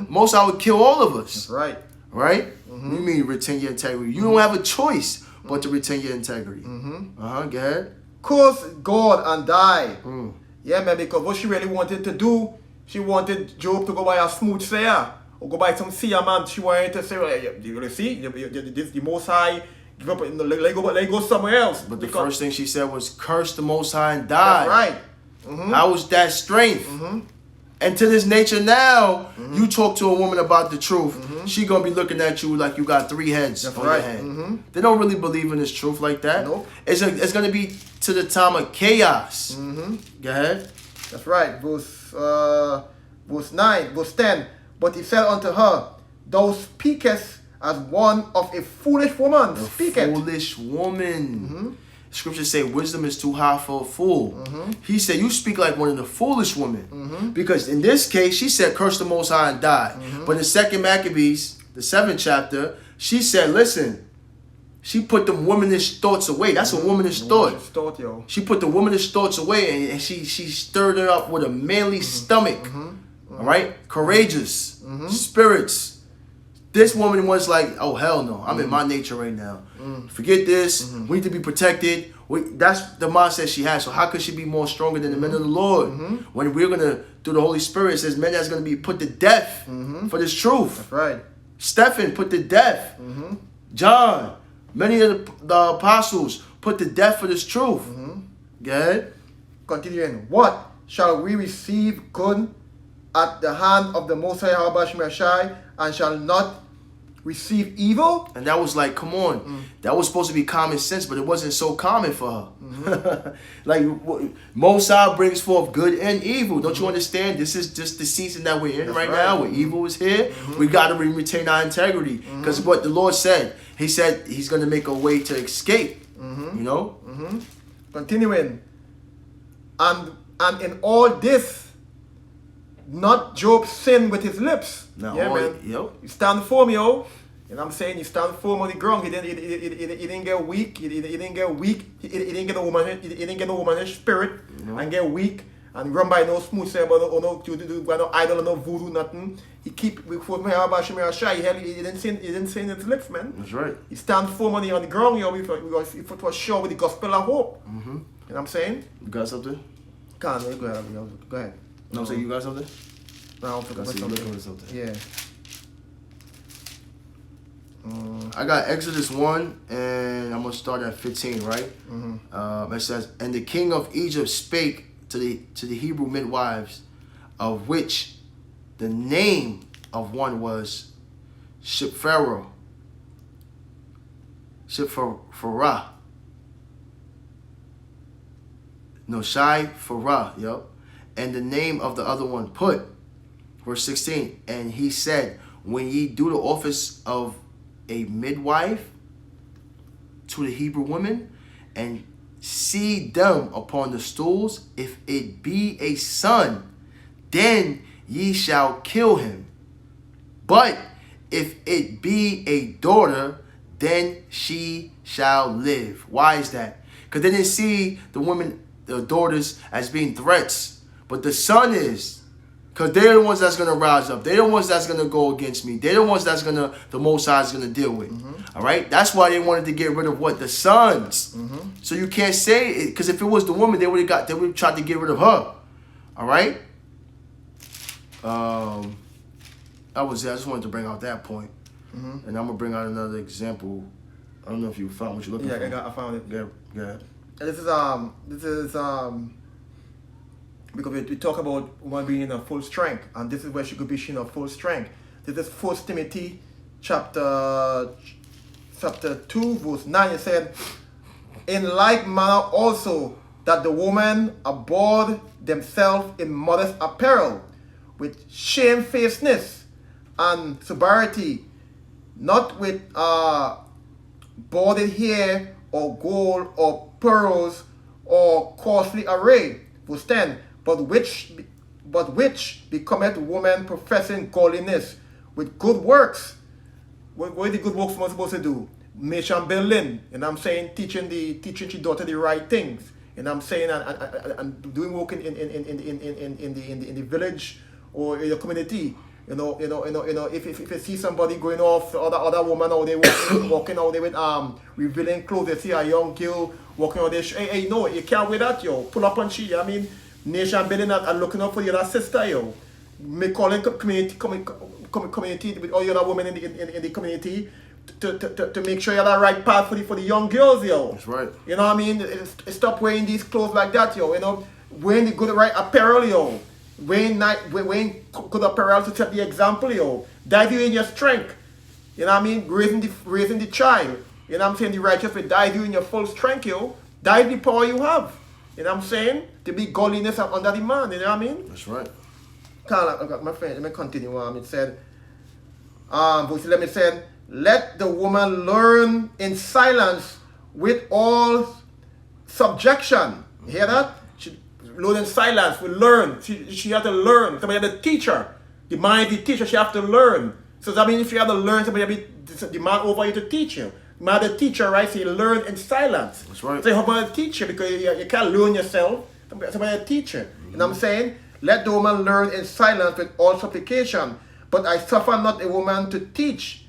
[SPEAKER 1] Most High will kill all of us.
[SPEAKER 2] That's right.
[SPEAKER 1] Right? What do you mean retain your integrity? You don't have a choice but to retain your integrity. Go ahead.
[SPEAKER 2] Curse God and die. Yeah, man, because what she really wanted to do, she wanted Job to go buy a smooth sayer or go buy some seer man. She wanted to say, well, you see, the Most High, give up, let go somewhere else.
[SPEAKER 1] But the first thing she said was, curse the Most High and die.
[SPEAKER 2] That's right.
[SPEAKER 1] How was that strength? And to this nature now, you talk to a woman about the truth, she gonna be looking at you like you got 3 heads on your head. They don't really believe in this truth like that.
[SPEAKER 2] Nope.
[SPEAKER 1] It's gonna be to the time of chaos. Go ahead.
[SPEAKER 2] That's right. Verse 9, verse 10. But he said unto her, thou speakest as one of a foolish woman.
[SPEAKER 1] Foolish woman. Scriptures say wisdom is too high for a fool. He said, you speak like one of the foolish women. Because in this case, she said, curse the Most High and die. But in 2 Maccabees, the 7th chapter, she said, listen, she put the womanish thoughts away. That's a womanish thought.
[SPEAKER 2] Yo.
[SPEAKER 1] She put the womanish thoughts away and she stirred it up with a manly stomach. All right? Courageous. Spirits. This woman was like, oh, hell no. I'm in my nature right now. Forget this. We need to be protected. That's the mindset she has. So how could she be more stronger than the men of the Lord? When we're going to, through the Holy Spirit, it says men that's going to be put to death for this truth.
[SPEAKER 2] That's right.
[SPEAKER 1] Stephen put to death. John, many of the apostles put to death for this truth. Go ahead.
[SPEAKER 2] Continuing. What shall we receive good at the hand of the Most High Yahweh and shall not receive evil?
[SPEAKER 1] And that was like, come on. That was supposed to be common sense, but it wasn't so common for her. Like, Most High brings forth good and evil. Don't you understand? This is just the season that we're in right now, where evil is here. We got to retain our integrity. Because what the Lord said, He said He's going to make a way to escape. You know?
[SPEAKER 2] Continuing. And in all this, not Job sin with his lips.
[SPEAKER 1] Now,
[SPEAKER 2] yeah, man.
[SPEAKER 1] Yep.
[SPEAKER 2] You stand firm, yo. You know what I'm saying? You stand firm on the ground. He didn't get weak. He didn't get weak. He didn't get a woman. He didn't get a womanish spirit and get weak and run by no smooth say about no idol or no voodoo nothing. He keep before me about shy. He didn't say in his lips, man.
[SPEAKER 1] That's right.
[SPEAKER 2] He stand firm on the ground, yo. If it was sure with the gospel of hope. You know what I'm saying?
[SPEAKER 1] You got something?
[SPEAKER 2] Go ahead.
[SPEAKER 1] No, so you got something?
[SPEAKER 2] No, I'm forgetting something.
[SPEAKER 1] something.
[SPEAKER 2] Yeah.
[SPEAKER 1] I got Exodus 1, and I'm going to start at 15, right? It says, and the king of Egypt spake to the Hebrew midwives, of which the name of one was Shipharah. No, Shai-Farah, yep. And the name of the other one Put. Verse 16, and he said, when ye do the office of a midwife to the Hebrew women, and see them upon the stools, if it be a son, then ye shall kill him. But if it be a daughter, then she shall live. Why is that? Because they didn't see the women, the daughters, as being threats. But the son is. Because they're the ones that's going to rise up. They're the ones that's going to go against me. They're the ones that's going to, the Most High is going to deal with. All right? That's why they wanted to get rid of what? The sons. So you can't say it. Because if it was the woman, they would have tried to get rid of her. All right? That was it. I just wanted to bring out that point. And I'm going to bring out another example. I don't know if you found what you're looking for.
[SPEAKER 2] Yeah, I found it.
[SPEAKER 1] Go ahead.
[SPEAKER 2] This is because we talk about woman being in a full strength, and this is where she could be in a full strength. This is 1 Timothy chapter 2 verse 9. It said, in like manner also that the women abhorred themselves in modest apparel, with shamefacedness and sobriety, not with bordered hair or gold or pearls or costly array. Verse 10. But which becometh woman professing godliness with good works. What are the good works we're supposed to do? Nation building, and I'm saying teaching your daughter the right things, and I'm saying and doing work in the village or in the community. If you see somebody going off, other woman out there walking out there with revealing clothes, you see a young girl walking out there. Hey, no, you can't wear that, yo. Pull up on she. I mean, nation building and looking out for your other sister, yo. Calling community with all the other women in the community to make sure you have the right path for the young girls, yo.
[SPEAKER 1] That's right.
[SPEAKER 2] You know what I mean? Stop wearing these clothes like that, yo. Wearing the good right apparel, yo. Wearing good apparel to set the example, yo. Dive you in your strength. You know what I mean? Raising the child. You know what I'm saying? The righteous will dive you in your full strength, yo. Dive the power you have. You know what I'm saying? To be godliness under the man. You know what I mean?
[SPEAKER 1] That's right.
[SPEAKER 2] My friend, let me continue. It said, verse 11 said, let the woman learn in silence with all subjection. You hear that? She learn in silence. We learn. She had to learn. Somebody had to teach her. The man is the teacher. She have to learn. So that means if you have to learn, somebody have the man over you to teach you. The man the teacher, right? So you learn in silence.
[SPEAKER 1] That's right.
[SPEAKER 2] So you have a teacher because you can't learn yourself. Somebody a teacher. You know what I'm saying? Let the woman learn in silence with all supplication. But I suffer not a woman to teach,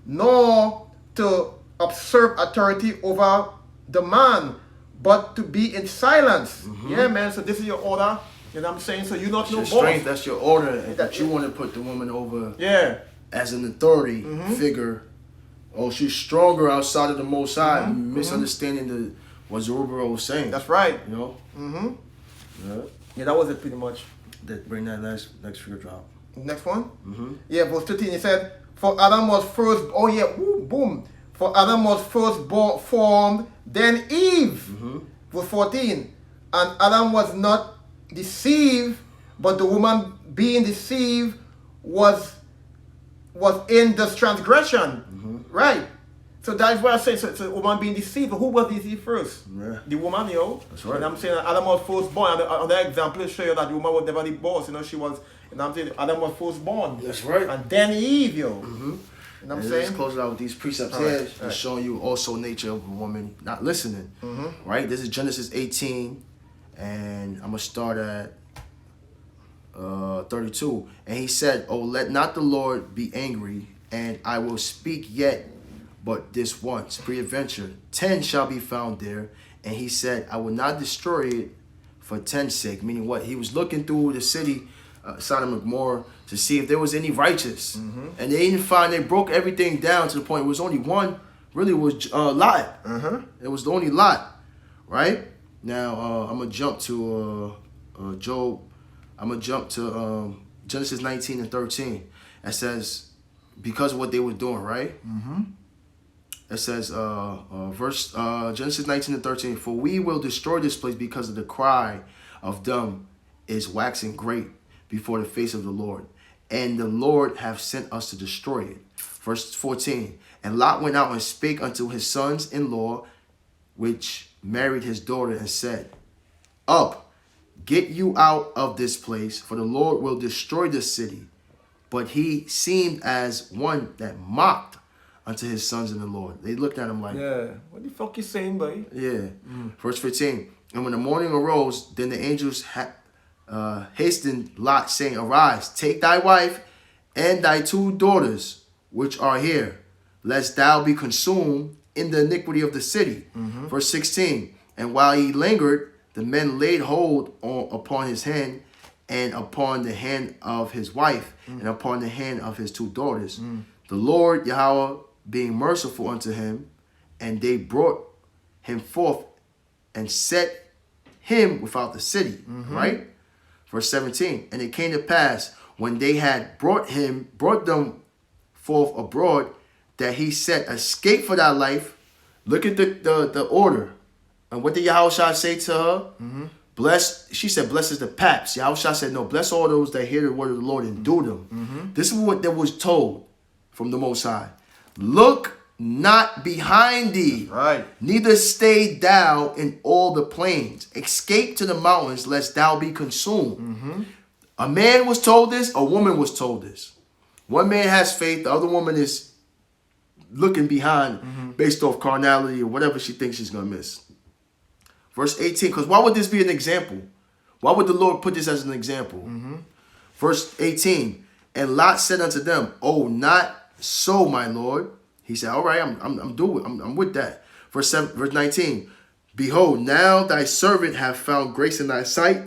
[SPEAKER 2] nor to observe authority over the man, but to be in silence. Yeah, man. So this is your order. You know what I'm saying? So you're not
[SPEAKER 1] That's
[SPEAKER 2] no
[SPEAKER 1] your
[SPEAKER 2] boss.
[SPEAKER 1] strength. That's your order. That you want to put the woman over.
[SPEAKER 2] Yeah.
[SPEAKER 1] As an authority figure. Oh, she's stronger outside of the Most High. Misunderstanding what Zerubbabel was saying.
[SPEAKER 2] That's right.
[SPEAKER 1] You know. Yeah.
[SPEAKER 2] Yeah, that was it pretty much.
[SPEAKER 1] Bring that next figure drop.
[SPEAKER 2] Next one? Yeah, verse 13, he said, for Adam was first, oh yeah, woo, boom. For Adam was first formed, then Eve. Verse 14, and Adam was not deceived, but the woman being deceived was in this transgression. Right. So that's what I say. So the woman being deceived. Who was deceived first?
[SPEAKER 1] Yeah.
[SPEAKER 2] The woman, yo.
[SPEAKER 1] That's right.
[SPEAKER 2] And I'm saying Adam was first born. And that example show you that the woman was never the boss. She was, and I'm saying Adam was first born.
[SPEAKER 1] That's right.
[SPEAKER 2] And then Eve, yo. You know what I'm saying?
[SPEAKER 1] Let's close it out with these precepts
[SPEAKER 2] All
[SPEAKER 1] here.
[SPEAKER 2] right,
[SPEAKER 1] Just showing you also nature of a woman not listening. Right? This is Genesis 18. And I'm going to start at 32. And he said, oh, let not the Lord be angry, and I will speak yet but this once. Peradventure 10 shall be found there. And he said, I will not destroy it for 10's sake. Meaning what? He was looking through the city, Sodom and Gomorrah, to see if there was any righteous. And they didn't find, they broke everything down to the point it was only one, really was Lot. It was the only Lot. Right? Now, I'm going to jump to Job. I'm going to jump to Genesis 19 and 13. It says, because of what they were doing, right? It says, Genesis 19 and 13, for we will destroy this place because of the cry of them is waxing great before the face of the Lord. And the Lord hath sent us to destroy it. Verse 14, and Lot went out and spake unto his sons-in-law, which married his daughter, and said, up, get you out of this place, for the Lord will destroy this city. But he seemed as one that mocked unto his sons in the Lord. They looked at him like,
[SPEAKER 2] yeah, what the fuck you saying, buddy?
[SPEAKER 1] Yeah. Verse 15, and when the morning arose, then the angels hastened Lot, saying, arise, take thy wife and thy 2 daughters, which are here, lest thou be consumed in the iniquity of the city. Verse 16, and while he lingered, the men laid hold upon his hand, and upon the hand of his wife, and upon the hand of his 2 daughters. The Lord Yahweh being merciful unto him, and they brought him forth and set him without the city. Right? Verse 17, and it came to pass, when they had brought them forth abroad, that he said, escape for thy life. Look at the order. And what did Yahushua say to her? She said, blessed is the paps. Yahushua said, no, bless all those that hear the word of the Lord and do them. This is what that was told from the Most High. Look not behind thee,
[SPEAKER 2] Right.
[SPEAKER 1] neither stay thou in all the plains. Escape to the mountains, lest thou be consumed. A man was told this, a woman was told this. One man has faith, the other woman is looking behind based off carnality or whatever she thinks she's going to miss. Verse 18, because why would this be an example? Why would the Lord put this as an example? Verse 18, and Lot said unto them, oh, not so, my Lord. He said, all right, I'm with that. Verse 19, behold, now thy servant hath found grace in thy sight,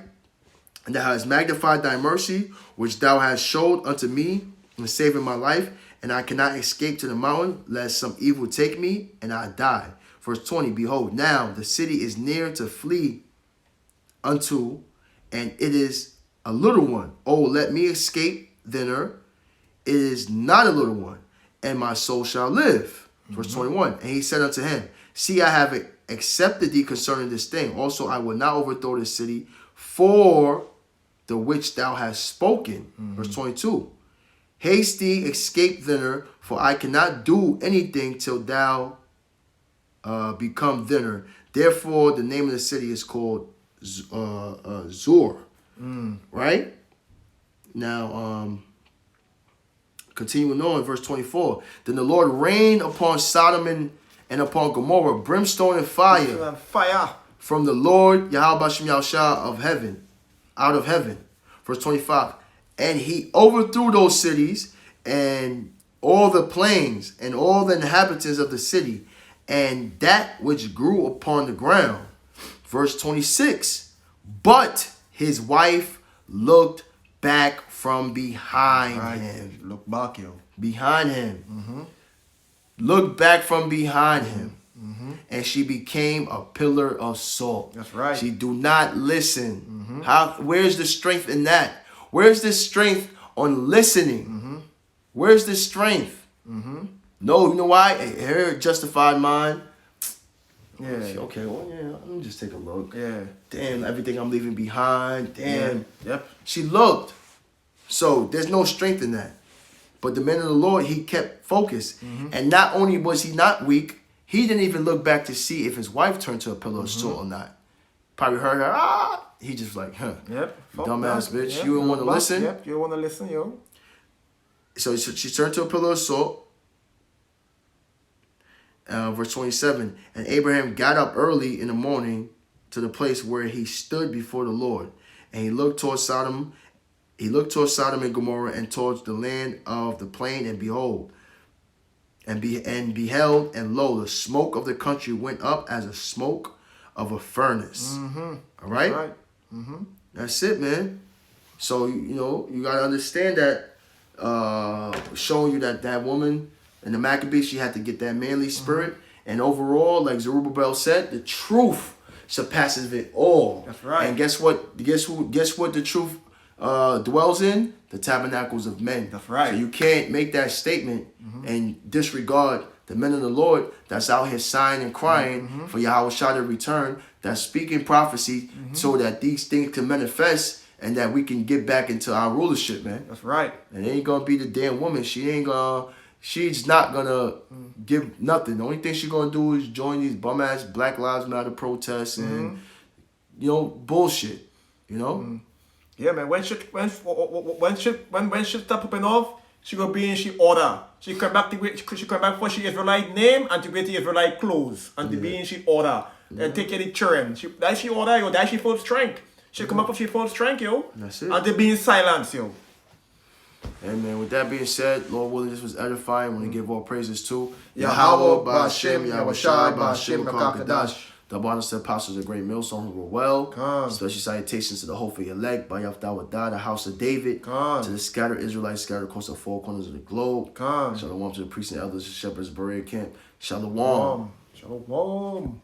[SPEAKER 1] and thou hast magnified thy mercy, which thou hast showed unto me in saving my life, and I cannot escape to the mountain, lest some evil take me, and I die. Verse 20, behold, now the city is near to flee unto, and it is a little one. Oh, let me escape thither. It is not a little one, and my soul shall live. Verse 21, and he said unto him, see, I have accepted thee concerning this thing. Also, I will not overthrow this city for the which thou hast spoken. Verse 22, haste thee, escape thither, for I cannot do anything till thou become thither. Therefore, the name of the city is called Zur. Right? Now, continuing on, verse 24. Then the Lord rained upon Sodom and upon Gomorrah brimstone and fire from the Lord Yahweh Shem Yahushua of heaven, out of heaven. Verse 25. And he overthrew those cities and all the plains and all the inhabitants of the city and that which grew upon the ground. Verse 26. But his wife looked back from behind him.
[SPEAKER 2] Look back, yo.
[SPEAKER 1] Behind him. Looked back from behind him. And she became a pillar of salt.
[SPEAKER 2] That's right.
[SPEAKER 1] She do not listen. Where's the strength in that? Where's the strength on listening? Where's the strength? No, you know why? Her justified mind.
[SPEAKER 2] Yeah.
[SPEAKER 1] Okay, well, yeah, let me just take a look.
[SPEAKER 2] Yeah.
[SPEAKER 1] Damn, everything I'm leaving behind. Damn.
[SPEAKER 2] Yeah. Yep.
[SPEAKER 1] She looked. So there's no strength in that. But the man of the Lord, he kept focused. And not only was he not weak, he didn't even look back to see if his wife turned to a pillar of salt or not. Probably heard her, He just like, huh.
[SPEAKER 2] Yep.
[SPEAKER 1] Dumbass bitch.
[SPEAKER 2] Yep.
[SPEAKER 1] You don't want to listen?
[SPEAKER 2] Yep. You don't want to listen, yo.
[SPEAKER 1] So she turned to a pillar of salt. Verse 27. And Abraham got up early in the morning to the place where he stood before the Lord. And he looked towards Sodom. He looked towards Sodom and Gomorrah and towards the land of the plain. And behold, and beheld, and lo, the smoke of the country went up as a smoke of a furnace. All right?
[SPEAKER 2] That's right.
[SPEAKER 1] That's it, man. So, you know, you got to understand that, showing you that woman in the Maccabees, she had to get that manly spirit. And overall, like Zerubbabel said, the truth surpasses it all.
[SPEAKER 2] That's right.
[SPEAKER 1] And guess what? Guess what the truth dwells in? The tabernacles of men.
[SPEAKER 2] That's right.
[SPEAKER 1] So you can't make that statement and disregard the men of the Lord that's out here sighing and crying for Yahushua to return, that's speaking prophecy so that these things can manifest and that we can get back into our rulership, man.
[SPEAKER 2] That's right.
[SPEAKER 1] And it ain't gonna be the damn woman. She's not gonna give nothing. The only thing she's gonna do is join these bum ass Black Lives Matter protests and bullshit. You know?
[SPEAKER 2] Yeah, man. When she stop popping off, she gonna be in she order. She come back for she Israelite name and to wear the Israelite clothes and to be in she order and take any children. She order, yo. That she full strength. She come up with she full strength, yo.
[SPEAKER 1] That's it.
[SPEAKER 2] And they be in silence, yo.
[SPEAKER 1] And man, with that being said, Lord willing, this was edifying. I want to give all praises to
[SPEAKER 2] Yahweh,
[SPEAKER 1] Ba'Shem,
[SPEAKER 2] Yahushai,
[SPEAKER 1] Ba'Shem,
[SPEAKER 2] Makakadash.
[SPEAKER 1] The honors to the apostles of great millstone who were well.
[SPEAKER 2] Come.
[SPEAKER 1] Special salutations to the hopeful elect, by Yahweh, the house of David.
[SPEAKER 2] Come.
[SPEAKER 1] To the scattered Israelites scattered across the four corners of the globe.
[SPEAKER 2] Come.
[SPEAKER 1] Shalom to the priests and elders, the shepherds, Berea camp. Shalom.
[SPEAKER 2] Shalom.